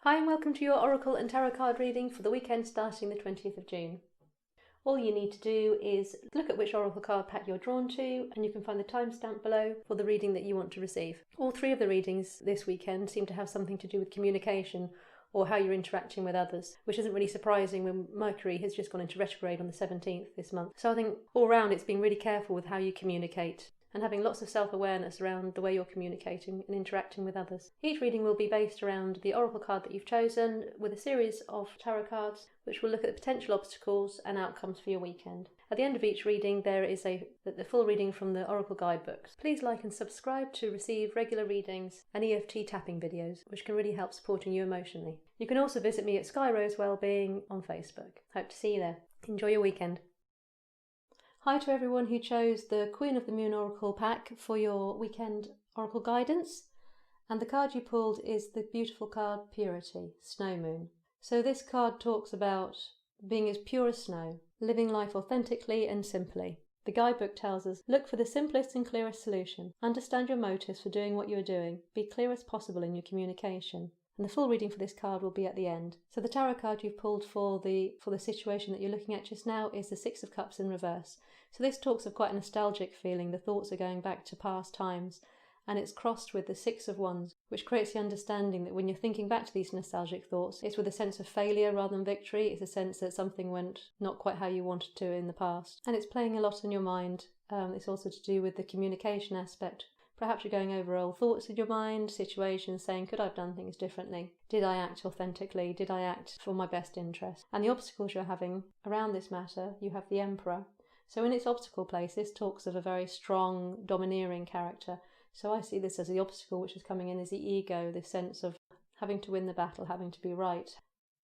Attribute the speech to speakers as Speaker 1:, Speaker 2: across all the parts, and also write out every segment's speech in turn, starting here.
Speaker 1: Hi and welcome to your Oracle and Tarot card reading for the weekend starting the 20th of June. All you need to do is look at which Oracle card pack you're drawn to, and you can find the timestamp below for the reading that you want to receive. All three of the readings this weekend seem to have something to do with communication or how you're interacting with others, which isn't really surprising when Mercury has just gone into retrograde on the 17th this month. So I think all round it's being really careful with how you communicate and having lots of self-awareness around the way you're communicating and interacting with others. Each reading will be based around the oracle card that you've chosen, with a series of tarot cards which will look at the potential obstacles and outcomes for your weekend. At the end of each reading there is the full reading from the oracle guidebooks. Please like and subscribe to receive regular readings and EFT tapping videos, which can really help supporting you emotionally. You can also visit me at Sky Rose Wellbeing on Facebook. Hope to see you there. Enjoy your weekend. Hi to everyone who chose the Queen of the Moon Oracle pack for your weekend Oracle guidance. And the card you pulled is the beautiful card Purity, Snow Moon. So this card talks about being as pure as snow, living life authentically and simply. The guidebook tells us, look for the simplest and clearest solution. Understand your motives for doing what you're doing. Be clear as possible in your communication. And the full reading for this card will be at the end. So the tarot card you've pulled for the situation that you're looking at just now is the Six of Cups in reverse. So this talks of quite a nostalgic feeling. The thoughts are going back to past times, and it's crossed with the Six of Wands, which creates the understanding that when you're thinking back to these nostalgic thoughts, it's with a sense of failure rather than victory. It's a sense that something went not quite how you wanted to in the past, and it's playing a lot on your mind. It's also to do with the communication aspect. Perhaps you're going over old thoughts in your mind, situations, saying, could I have done things differently? Did I act authentically? Did I act for my best interest? And the obstacles you're having around this matter, you have the Emperor. So in its obstacle place, this talks of a very strong, domineering character. So I see this as the obstacle which is coming in as the ego, this sense of having to win the battle, having to be right,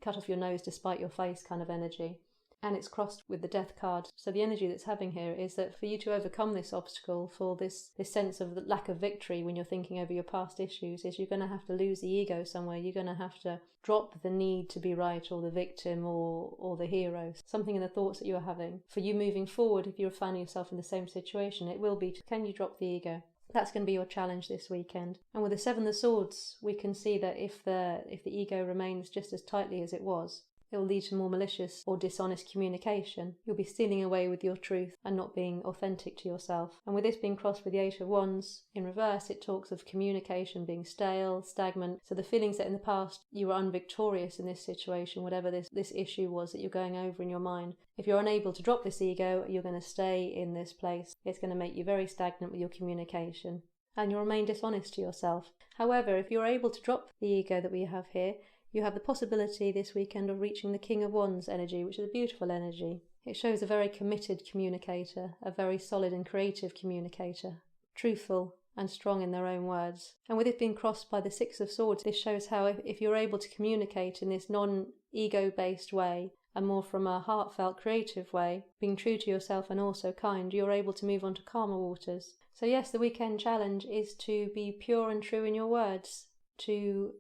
Speaker 1: cut off your nose despite your face kind of energy. And it's crossed with the Death card. So the energy that's having here is that for you to overcome this obstacle, for this sense of the lack of victory when you're thinking over your past issues, is you're going to have to lose the ego somewhere. You're going to have to drop the need to be right or the victim or the hero. Something in the thoughts that you're having. For you moving forward, if you're finding yourself in the same situation, it will be, can you drop the ego? That's going to be your challenge this weekend. And with the Seven of Swords, we can see that if the ego remains just as tightly as it was, it will lead to more malicious or dishonest communication. You'll be stealing away with your truth and not being authentic to yourself. And with this being crossed with the Eight of Wands in reverse, it talks of communication being stale, stagnant. So the feelings that in the past you were unvictorious in this situation, whatever this issue was that you're going over in your mind. If you're unable to drop this ego, you're going to stay in this place. It's going to make you very stagnant with your communication. And you'll remain dishonest to yourself. However, if you're able to drop the ego that we have here, you have the possibility this weekend of reaching the King of Wands energy, which is a beautiful energy. It shows a very committed communicator, a very solid and creative communicator, truthful and strong in their own words. And with it being crossed by the Six of Swords, this shows how if you're able to communicate in this non-ego-based way and more from a heartfelt, creative way, being true to yourself and also kind, you're able to move on to calmer waters. So yes, the weekend challenge is to be pure and true in your words, to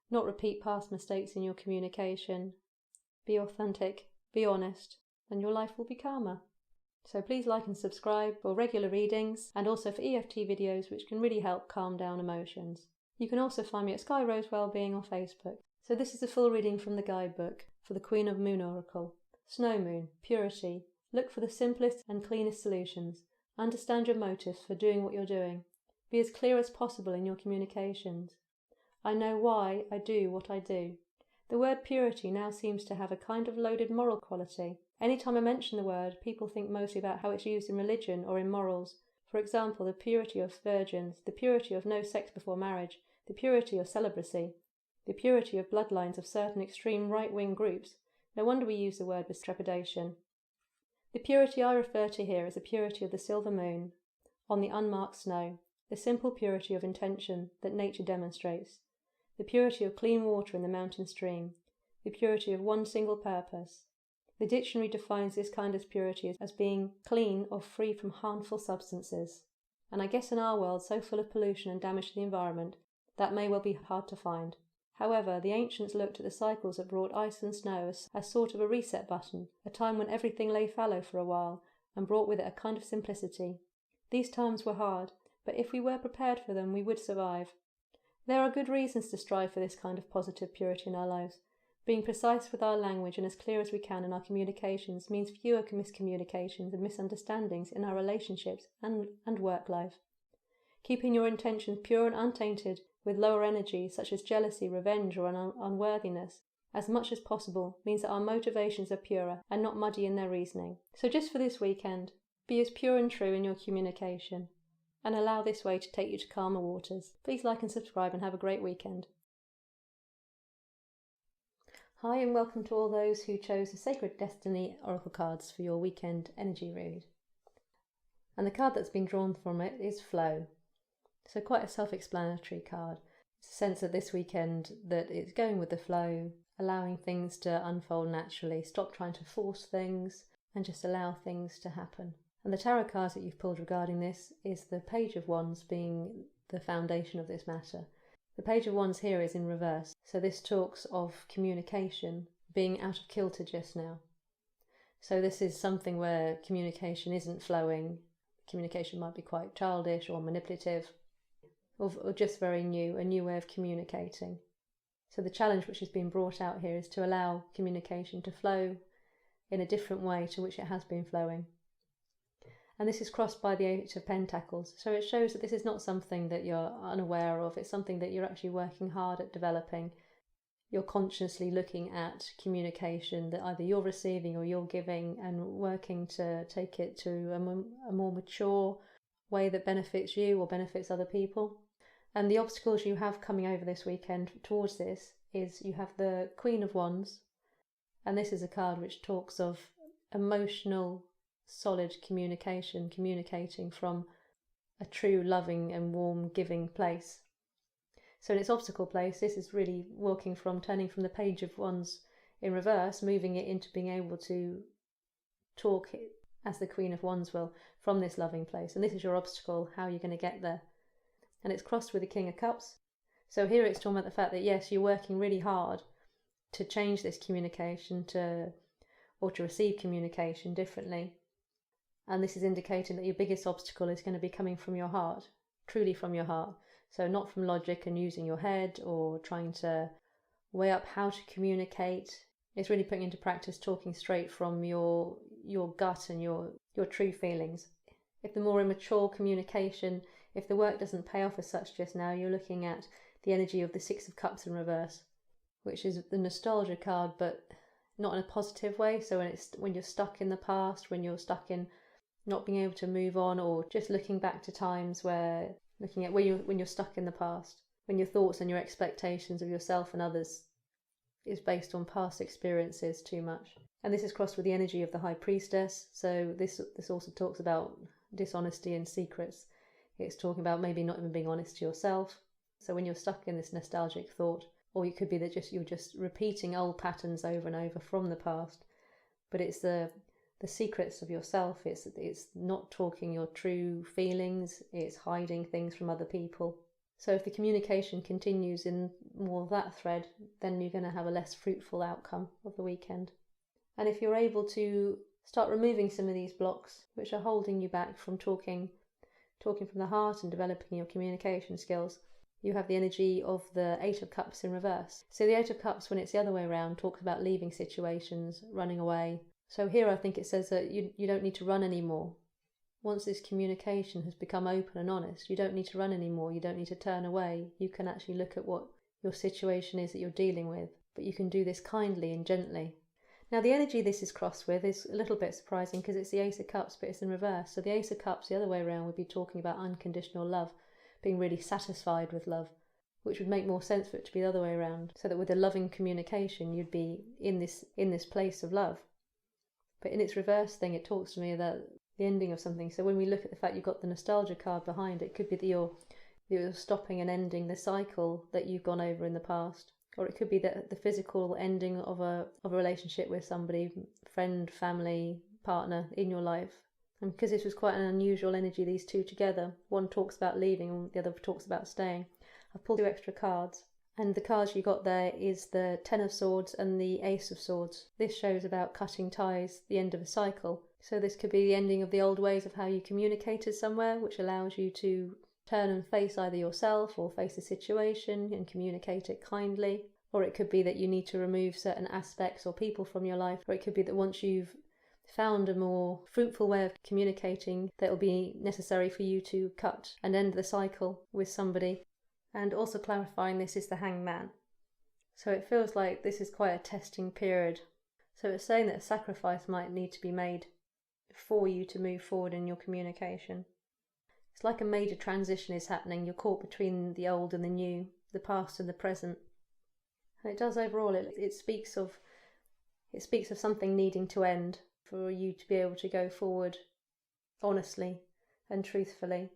Speaker 1: not repeat past mistakes in your communication. Be authentic, be honest, and your life will be calmer. So please like and subscribe for regular readings and also for EFT videos which can really help calm down emotions. You can also find me at Sky Rose Wellbeing on Facebook. So this is the full reading from the guidebook for the Queen of Moon Oracle. Snow Moon, Purity. Look for the simplest and cleanest solutions. Understand your motives for doing what you're doing. Be as clear as possible in your communications. I know why I do what I do. The word purity now seems to have a kind of loaded moral quality. Anytime I mention the word, people think mostly about how it's used in religion or in morals. For example, the purity of virgins, the purity of no sex before marriage, the purity of celibacy, the purity of bloodlines of certain extreme right-wing groups. No wonder we use the word with trepidation. The purity I refer to here is the purity of the silver moon on the unmarked snow, the simple purity of intention that nature demonstrates. The purity of clean water in the mountain stream, the purity of one single purpose. The dictionary defines this kind of purity as being clean or free from harmful substances. And I guess in our world so full of pollution and damage to the environment, that may well be hard to find. However, the ancients looked at the cycles that brought ice and snow as sort of a reset button, a time when everything lay fallow for a while, and brought with it a kind of simplicity. These times were hard, but if we were prepared for them, we would survive. There are good reasons to strive for this kind of positive purity in our lives. Being precise with our language and as clear as we can in our communications means fewer miscommunications and misunderstandings in our relationships and work life. Keeping your intentions pure and untainted with lower energies such as jealousy, revenge, or unworthiness as much as possible means that our motivations are purer and not muddy in their reasoning. So just for this weekend, be as pure and true in your communication and allow this way to take you to calmer waters. Please like and subscribe and have a great weekend. Hi and welcome to all those who chose the Sacred Destiny Oracle cards for your weekend energy read. And the card that's been drawn from it is Flow. So quite a self-explanatory card. It's a sense of this weekend that it's going with the flow, allowing things to unfold naturally, stop trying to force things and just allow things to happen. And the tarot cards that you've pulled regarding this is the Page of Wands being the foundation of this matter. The Page of Wands here is in reverse, so this talks of communication being out of kilter just now. So this is something where communication isn't flowing. Communication might be quite childish or manipulative, or just very new, a new way of communicating. So the challenge which has been brought out here is to allow communication to flow in a different way to which it has been flowing. And this is crossed by the Eight of Pentacles. So it shows that this is not something that you're unaware of. It's something that you're actually working hard at developing. You're consciously looking at communication that either you're receiving or you're giving and working to take it to a more mature way that benefits you or benefits other people. And the obstacles you have coming over this weekend towards this is you have the Queen of Wands. And this is a card which talks of emotional solid communication, communicating from a true loving and warm giving place. So in its obstacle place, this is really turning from the Page of Wands in reverse, moving it into being able to talk as the Queen of Wands will from this loving place. And this is your obstacle, how you're going to get there. And it's crossed with the King of Cups. So here it's talking about the fact that yes, you're working really hard to change this communication or to receive communication differently. And this is indicating that your biggest obstacle is going to be coming from your heart, truly from your heart. So not from logic and using your head or trying to weigh up how to communicate. It's really putting into practice talking straight from your gut and your true feelings. If the more immature communication, if the work doesn't pay off as such just now, you're looking at the energy of the Six of Cups in reverse, which is the nostalgia card, but not in a positive way. So when you're stuck in the past, when you're stuck in not being able to move on, or just looking back to times when you're stuck in the past, when your thoughts and your expectations of yourself and others is based on past experiences too much. And this is crossed with the energy of the High Priestess. So this also talks about dishonesty and secrets. It's talking about maybe not even being honest to yourself. So when you're stuck in this nostalgic thought, or it could be that you're just repeating old patterns over and over from the past, but it's the secrets of yourself. It's not talking your true feelings. It's hiding things from other people. So if the communication continues in more of that thread, then you're going to have a less fruitful outcome of the weekend. And if you're able to start removing some of these blocks which are holding you back from talking from the heart and developing your communication skills, you have the energy of the Eight of Cups in reverse. So the Eight of Cups, when it's the other way around, talks about leaving situations, running away. So here I think it says that you don't need to run anymore. Once this communication has become open and honest, you don't need to run anymore. You don't need to turn away. You can actually look at what your situation is that you're dealing with, but you can do this kindly and gently. Now the energy this is crossed with is a little bit surprising because it's the Ace of Cups, but it's in reverse. So the Ace of Cups the other way around would be talking about unconditional love, being really satisfied with love, which would make more sense for it to be the other way around. So that with a loving communication, you'd be in this place of love. But in its reverse thing, it talks to me about the ending of something. So when we look at the fact you've got the nostalgia card behind, it could be that you're stopping and ending the cycle that you've gone over in the past. Or it could be that the physical ending of a relationship with somebody, friend, family, partner in your life. And because this was quite an unusual energy, these two together, one talks about leaving and the other talks about staying. I've pulled 2 extra cards. And the cards you got there is the Ten of Swords and the Ace of Swords. This shows about cutting ties, the end of a cycle. So this could be the ending of the old ways of how you communicated somewhere, which allows you to turn and face either yourself or face a situation and communicate it kindly. Or it could be that you need to remove certain aspects or people from your life. Or it could be that once you've found a more fruitful way of communicating, that it will be necessary for you to cut and end the cycle with somebody. And also clarifying, this is the Hangman. So it feels like this is quite a testing period. So it's saying that a sacrifice might need to be made for you to move forward in your communication. It's like a major transition is happening. You're caught between the old and the new, the past and the present. And it does overall, it speaks of something needing to end for you to be able to go forward honestly and truthfully.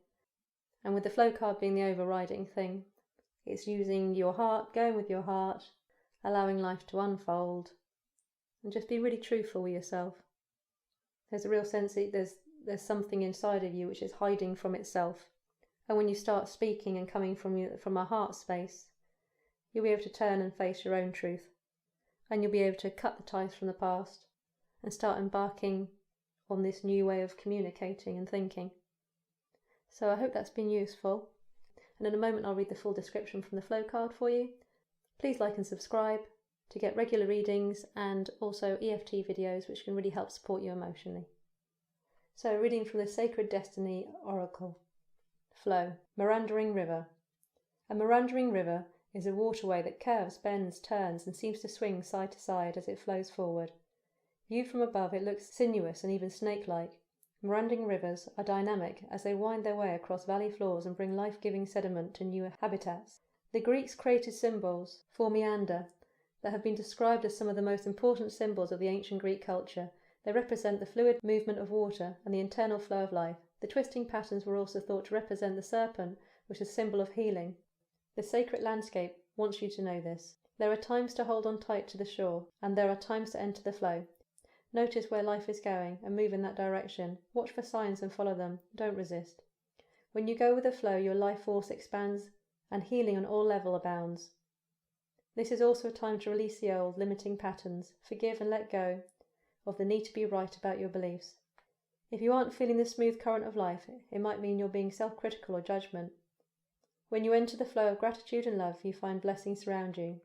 Speaker 1: And with the flow card being the overriding thing, it's using your heart, going with your heart, allowing life to unfold, and just be really truthful with yourself. There's a real sense that there's something inside of you which is hiding from itself. And when you start speaking and coming from a heart space, you'll be able to turn and face your own truth. And you'll be able to cut the ties from the past and start embarking on this new way of communicating and thinking. So I hope that's been useful. And in a moment I'll read the full description from the flow card for you. Please like and subscribe to get regular readings and also EFT videos which can really help support you emotionally. So reading from the Sacred Destiny Oracle. Flow. Meandering River. A meandering river is a waterway that curves, bends, turns and seems to swing side to side as it flows forward. Viewed from above it looks sinuous and even snake-like. Meandering rivers are dynamic as they wind their way across valley floors and bring life-giving sediment to new habitats. The Greeks created symbols for meander that have been described as some of the most important symbols of the ancient Greek culture. They represent the fluid movement of water and the internal flow of life. The twisting patterns were also thought to represent the serpent, which is a symbol of healing. The sacred landscape wants you to know this. There are times to hold on tight to the shore, and there are times to enter the flow. Notice where life is going and move in that direction. Watch for signs and follow them. Don't resist. When you go with the flow, your life force expands and healing on all levels abounds. This is also a time to release the old, limiting patterns, forgive and let go of the need to be right about your beliefs. If you aren't feeling the smooth current of life, it might mean you're being self-critical or judgment. When you enter the flow of gratitude and love, you find blessings surround you.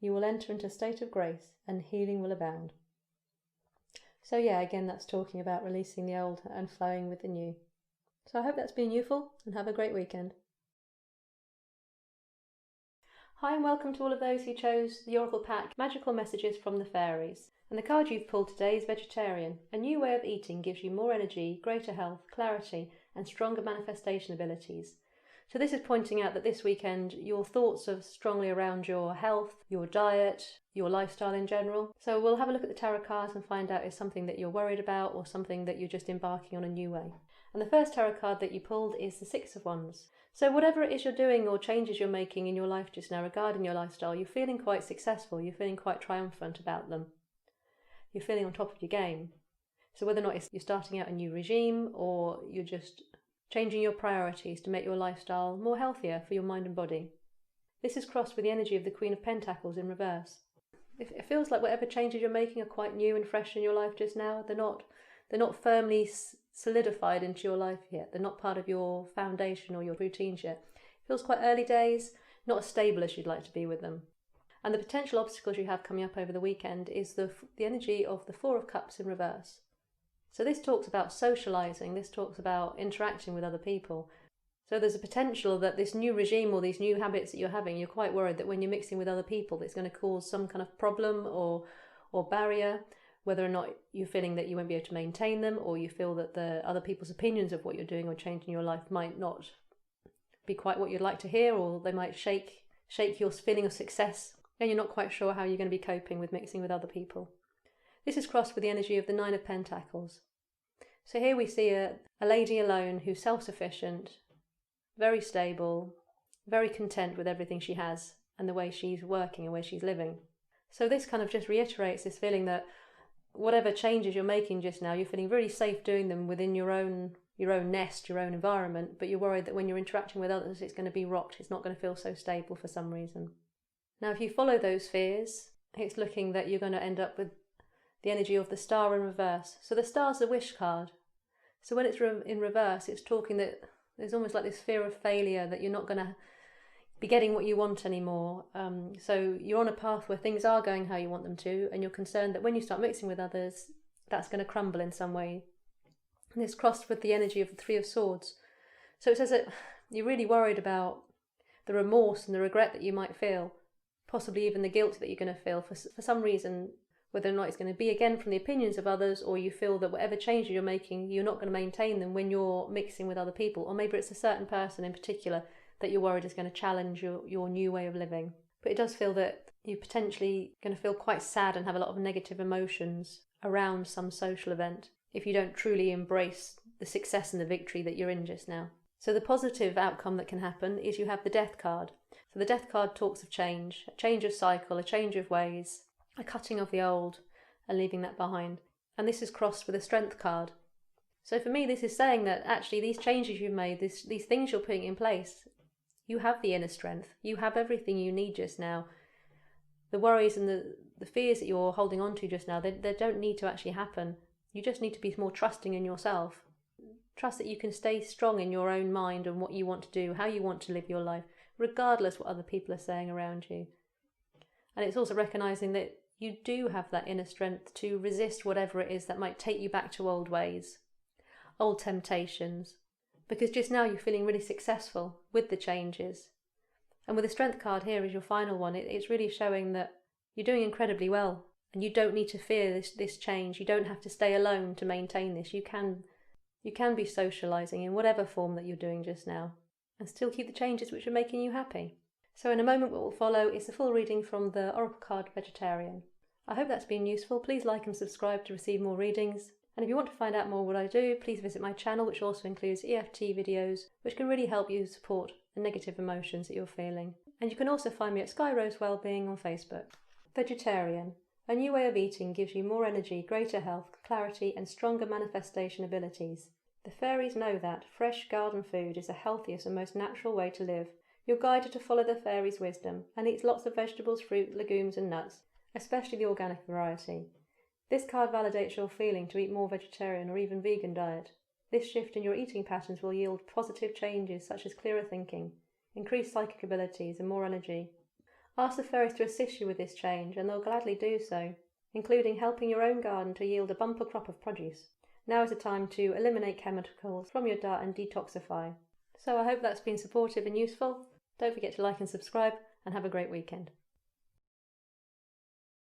Speaker 1: You will enter into a state of grace and healing will abound. So yeah, again, that's talking about releasing the old and flowing with the new. So I hope that's been useful and have a great weekend. Hi and welcome to all of those who chose the Oracle Pack Magical Messages from the Fairies. And the card you've pulled today is Vegetarian. A new way of eating gives you more energy, greater health, clarity and stronger manifestation abilities. So this is pointing out that this weekend your thoughts are strongly around your health, your diet, your lifestyle in general. So we'll have a look at the tarot cards and find out if it's something that you're worried about or something that you're just embarking on a new way. And the first tarot card that you pulled is the Six of Wands. So whatever it is you're doing or changes you're making in your life just now regarding your lifestyle, you're feeling quite successful, you're feeling quite triumphant about them. You're feeling on top of your game. So whether or not you're starting out a new regime or you're just changing your priorities to make your lifestyle more healthier for your mind and body. This is crossed with the energy of the Queen of Pentacles in reverse. It feels like whatever changes you're making are quite new and fresh in your life just now. They're not firmly solidified into your life yet. They're not part of your foundation or your routines yet. It feels quite early days, not as stable as you'd like to be with them. And the potential obstacles you have coming up over the weekend is the energy of the Four of Cups in reverse. So this talks about socialising, this talks about interacting with other people. So there's a potential that this new regime or these new habits that you're having, you're quite worried that when you're mixing with other people, it's going to cause some kind of problem or barrier, whether or not you're feeling that you won't be able to maintain them, or you feel that the other people's opinions of what you're doing or changing your life might not be quite what you'd like to hear, or they might shake your feeling of success, and you're not quite sure how you're going to be coping with mixing with other people. This is crossed with the energy of the Nine of Pentacles. So here we see a lady alone who's self-sufficient, very stable, very content with everything she has and the way she's working and where she's living. So this kind of just reiterates this feeling that whatever changes you're making just now, you're feeling really safe doing them within your own nest, your own environment, but you're worried that when you're interacting with others, it's going to be rocked. It's not going to feel so stable for some reason. Now, if you follow those fears, it's looking that you're going to end up with the energy of the Star in reverse. So the Star's the wish card. So when it's in reverse, it's talking that There's almost like this fear of failure, that you're not going to be getting what you want anymore. So you're on a path where things are going how you want them to, and you're concerned that when you start mixing with others, that's going to crumble in some way. And it's crossed with the energy of the Three of Swords. So it says that you're really worried about the remorse and the regret that you might feel, possibly even the guilt that you're going to feel for some reason, whether or not it's going to be again from the opinions of others, or you feel that whatever changes you're making, you're not going to maintain them when you're mixing with other people, or maybe it's a certain person in particular that you're worried is going to challenge your new way of living. But it does feel that you're potentially going to feel quite sad and have a lot of negative emotions around some social event if you don't truly embrace the success and the victory that you're in just now. So the positive outcome that can happen is you have the Death card. So the Death card talks of change, a change of cycle, a change of ways, a cutting of the old and leaving that behind. And this is crossed with a Strength card. So for me, this is saying that actually these changes you've made, these things you're putting in place, you have the inner strength. You have everything you need just now. The worries and the fears that you're holding on to just now, they don't need to actually happen. You just need to be more trusting in yourself. Trust that you can stay strong in your own mind and what you want to do, how you want to live your life, regardless what other people are saying around you. And it's also recognising that you do have that inner strength to resist whatever it is that might take you back to old ways, old temptations, because just now you're feeling really successful with the changes. And with the Strength card here as your final one, it's really showing that you're doing incredibly well, and you don't need to fear this change. You don't have to stay alone to maintain this. You can be socialising in whatever form that you're doing just now, and still keep the changes which are making you happy. So in a moment what will follow is the full reading from the Oracle card Vegetarian. I hope that's been useful. Please like and subscribe to receive more readings. And if you want to find out more what I do, please visit my channel, which also includes EFT videos, which can really help you support the negative emotions that you're feeling. And you can also find me at Sky Rose Wellbeing on Facebook. Vegetarian. A new way of eating gives you more energy, greater health, clarity and stronger manifestation abilities. The fairies know that fresh garden food is the healthiest and most natural way to live. You're guided to follow the fairies' wisdom and eat lots of vegetables, fruit, legumes and nuts, especially the organic variety. This card validates your feeling to eat more vegetarian or even vegan diet. This shift in your eating patterns will yield positive changes such as clearer thinking, increased psychic abilities and more energy. Ask the fairies to assist you with this change and they'll gladly do so, including helping your own garden to yield a bumper crop of produce. Now is the time to eliminate chemicals from your diet and detoxify. So I hope that's been supportive and useful. Don't forget to like and subscribe and have a great weekend.